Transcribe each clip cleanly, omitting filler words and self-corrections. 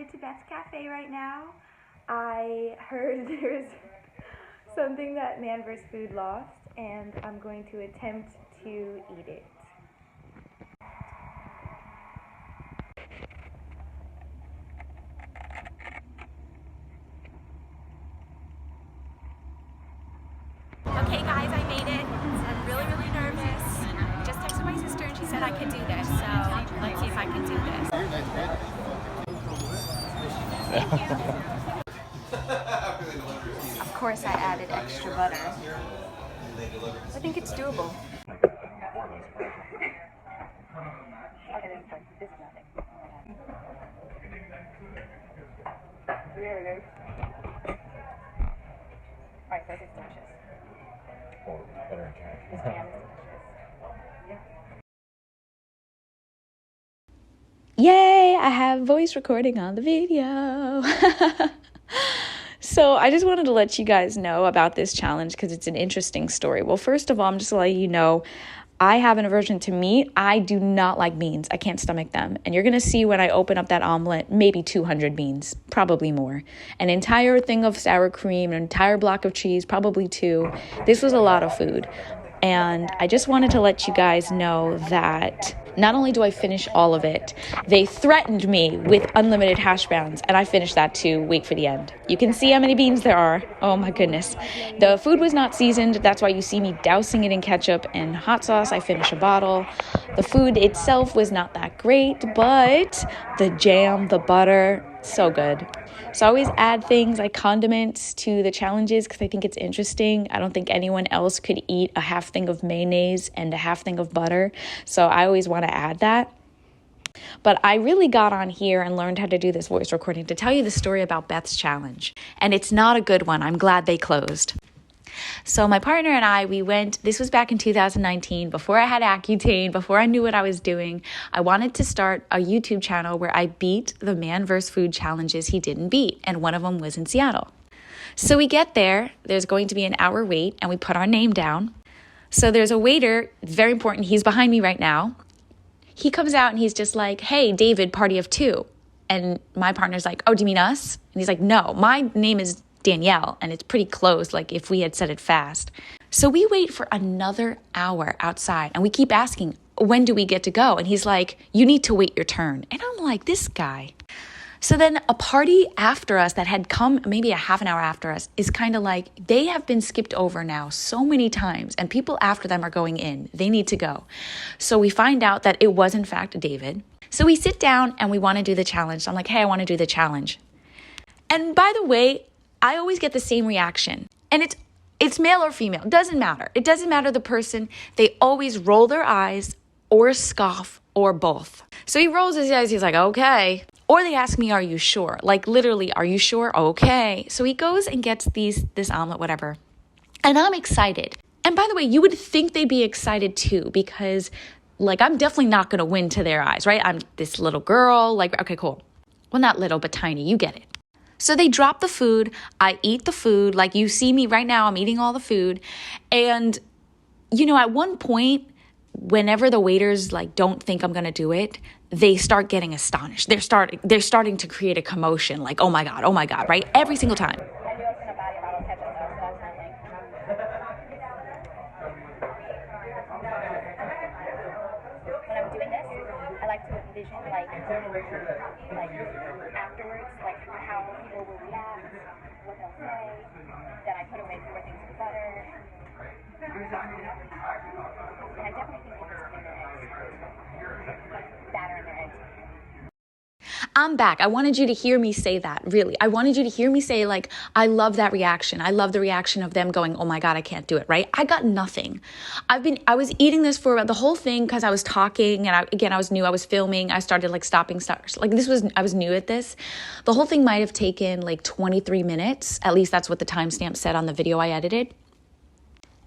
headed to Beth's Cafe right now. I heard there's something that Man vs. Food lost, and I'm going to attempt to eat it. Okay guys, I made it. I'm really nervous. I just texted my sister and she said I could do this, so let's see if I can do this. Of course I added extra butter. I think it's doable. There it is. Alright, so it's delicious. Or better in This man is delicious. Yay, I have voice recording on the video. So I just wanted to let you guys know about this challenge because it's an interesting story. Well, first of all, I'm just letting you know I have an aversion to meat. I do not like beans. I can't stomach them. And you're going to see when I open up that omelet, maybe 200 beans, probably more. An entire thing of sour cream, an entire block of cheese, probably 2. This was a lot of food. And I just wanted to let you guys know that not only do I finish all of it, they threatened me with unlimited hash browns, and I finished that too. Wait for the end. You can see how many beans there are. Oh my goodness. The food was not seasoned. That's why you see me dousing it in ketchup and hot sauce. I finished a bottle. The food itself was not that great, but the jam, the butter, so good. So I always add things like condiments to the challenges because I think it's interesting. I don't think anyone else could eat a half thing of mayonnaise and a half thing of butter. So I always want to add that. But I really got on here and learned how to do this voice recording to tell you the story about Beth's challenge. And it's not a good one. I'm glad they closed. So my partner and I, we went, this was back in 2019, before I had Accutane, before I knew what I was doing. I wanted to start a YouTube channel where I beat the Man vs. Food challenges he didn't beat, and one of them was in Seattle. So we get there, there's going to be an hour wait, and we put our name down. So there's a waiter, very important, he's behind me right now. He comes out and he's just like, hey, David, party of 2. And my partner's like, oh, do you mean us? And he's like, no, my name is Danielle, and it's pretty close, like if we had said it fast. So we wait for another hour outside, and we keep asking, when do we get to go? And he's like, you need to wait your turn. And I'm like, this guy. So then a party after us that had come maybe a half an hour after us is kind of like, they have been skipped over now so many times, and people after them are going in. They need to go. So we find out that it was in fact David. So we sit down and we want to do the challenge. So I'm like, hey, I want to do the challenge. And by the way, I always get the same reaction, and it's male or female. It doesn't matter. It doesn't matter the person. They always roll their eyes or scoff or both. So he rolls his eyes. He's like, okay. Or they ask me, are you sure? Like literally, are you sure? Okay. So he goes and gets this omelet, whatever. And I'm excited. And by the way, you would think they'd be excited too, because like, I'm definitely not going to win to their eyes, right? I'm this little girl, like, okay, cool. Well, not little, but tiny. You get it. So they drop the food, I eat the food, like you see me right now, I'm eating all the food. And, you know, at one point, whenever the waiters like don't think I'm gonna do it, they start getting astonished. They're starting to create a commotion, like, oh my God, right? Every single time. Like afterwards, like how people will react, what they'll say, that I put away 4 things of butter. And I definitely think people put their eggs, batter in their eggs. I'm back. I wanted you to hear me say that, really. I wanted you to hear me say, like, I love that reaction. I love the reaction of them going, oh my God, I can't do it, right? I got nothing. I was eating this for the whole thing because I was talking, and I was new. I was filming. I started like stopping. Like I was new at this. The whole thing might have taken like 23 minutes. At least that's what the timestamp said on the video I edited.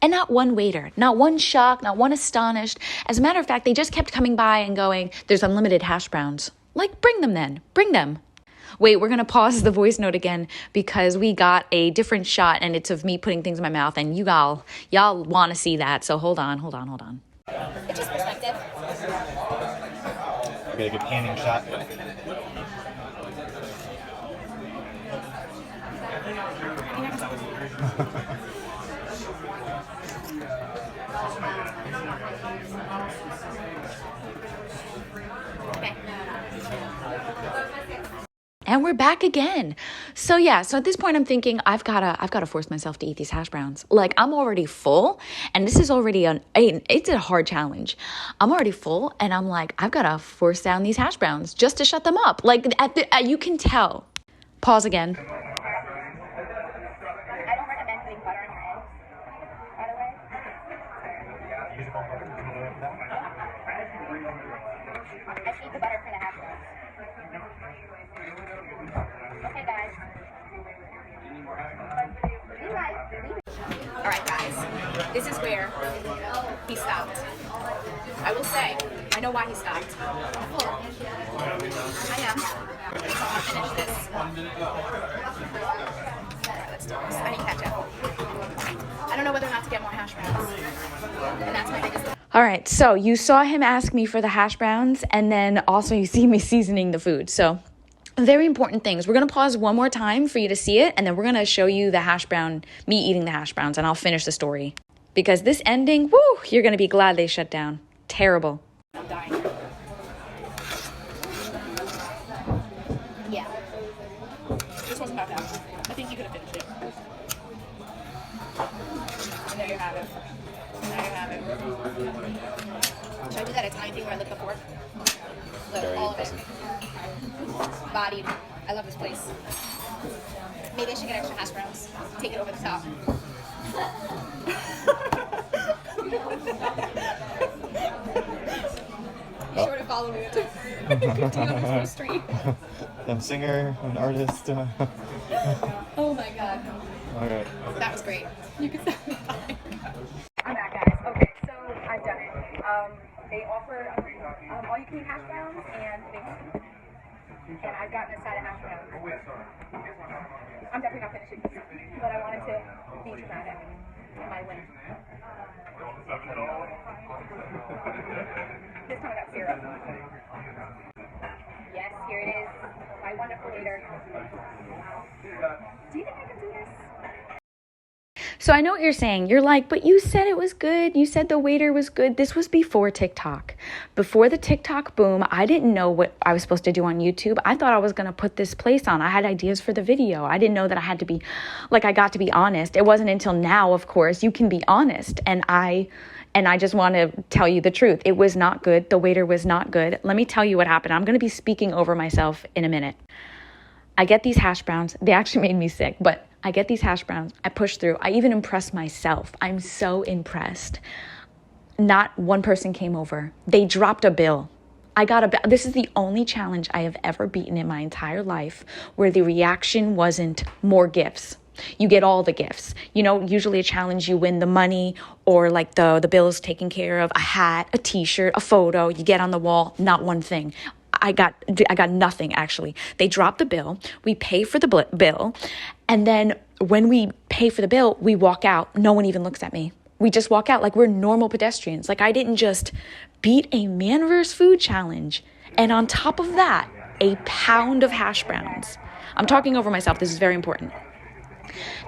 And not one waiter, not one shocked, not one astonished. As a matter of fact, they just kept coming by and going, there's unlimited hash browns. Like, bring them then. Bring them. Wait, we're going to pause the voice note again because we got a different shot, and it's of me putting things in my mouth, and y'all want to see that. So hold on. It's just perspective. Get a good panning shot. And we're back again. So yeah, so at this point I'm thinking I've gotta force myself to eat these hash browns. Like I'm already full, and this is already it's a hard challenge. I'm already full, and I'm like, I've gotta force down these hash browns just to shut them up. Like you can tell. Pause again. I don't recommend putting butter in your eggs, by the way. I keep the butter for the hash browns. Okay, guys. All right, guys, this is where he stopped. I will say, I know why he stopped. I am. So I'll finish this. All right, let's do this. I need ketchup. I don't know whether or not to get more hash browns. And that's my biggest... All right, so you saw him ask me for the hash browns, and then also you see me seasoning the food. So very important things. We're going to pause one more time for you to see it, and then we're going to show you the hash brown, me eating the hash browns, and I'll finish the story. Because this ending, woo, you're going to be glad they shut down. Terrible. I'm dying. Yeah. This wasn't about that. I think you could have finished it. And there you have it. And there you have it. Should I do that Italian thing where I lick the fork? Look, all of it. Bodied. I love this place. Maybe I should get extra hash browns. Take it over the top. Be sure to follow me to continue on the street. I'm singer, an artist. Oh my god. Okay. That was great. You can say I'm back, guys. Okay, so I've done it. They offer all you can eat hash browns and I've gotten a side of hash browns. I'm definitely not finishing this, but I wanted to be dramatic in my win. This time I got syrup. Yes, here it is. My wonderful leader. Do you think I can do this? So I know what you're saying. You're like, but you said it was good. You said the waiter was good. This was before TikTok. Before the TikTok boom, I didn't know what I was supposed to do on YouTube. I thought I was going to put this place on. I had ideas for the video. I didn't know that I had to be, like, I got to be honest. It wasn't until now, of course, you can be honest. And I just want to tell you the truth. It was not good. The waiter was not good. Let me tell you what happened. I'm going to be speaking over myself in a minute. I get these hash browns. They actually made me sick, but I get these hash browns. I push through. I even impress myself. I'm so impressed. Not one person came over. They dropped a bill. I got a bill. This is the only challenge I have ever beaten in my entire life where the reaction wasn't more gifts. You get all the gifts. You know, usually a challenge, you win the money or like the bill is taken care of, a hat, a t-shirt, a photo, you get on the wall, not one thing. I got nothing, actually. They drop the bill. We pay for the bill. And then when we pay for the bill, we walk out. No one even looks at me. We just walk out like we're normal pedestrians. Like I didn't just beat a man versus food challenge. And on top of that, a pound of hash browns. I'm talking over myself. This is very important.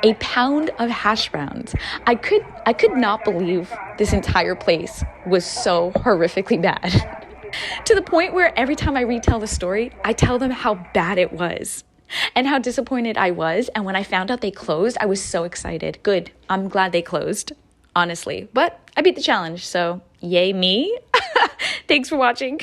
A pound of hash browns. I could not believe this entire place was so horrifically bad. To the point where every time I retell the story, I tell them how bad it was and how disappointed I was. And when I found out they closed, I was so excited. Good. I'm glad they closed, honestly. But I beat the challenge, so yay me. Thanks for watching.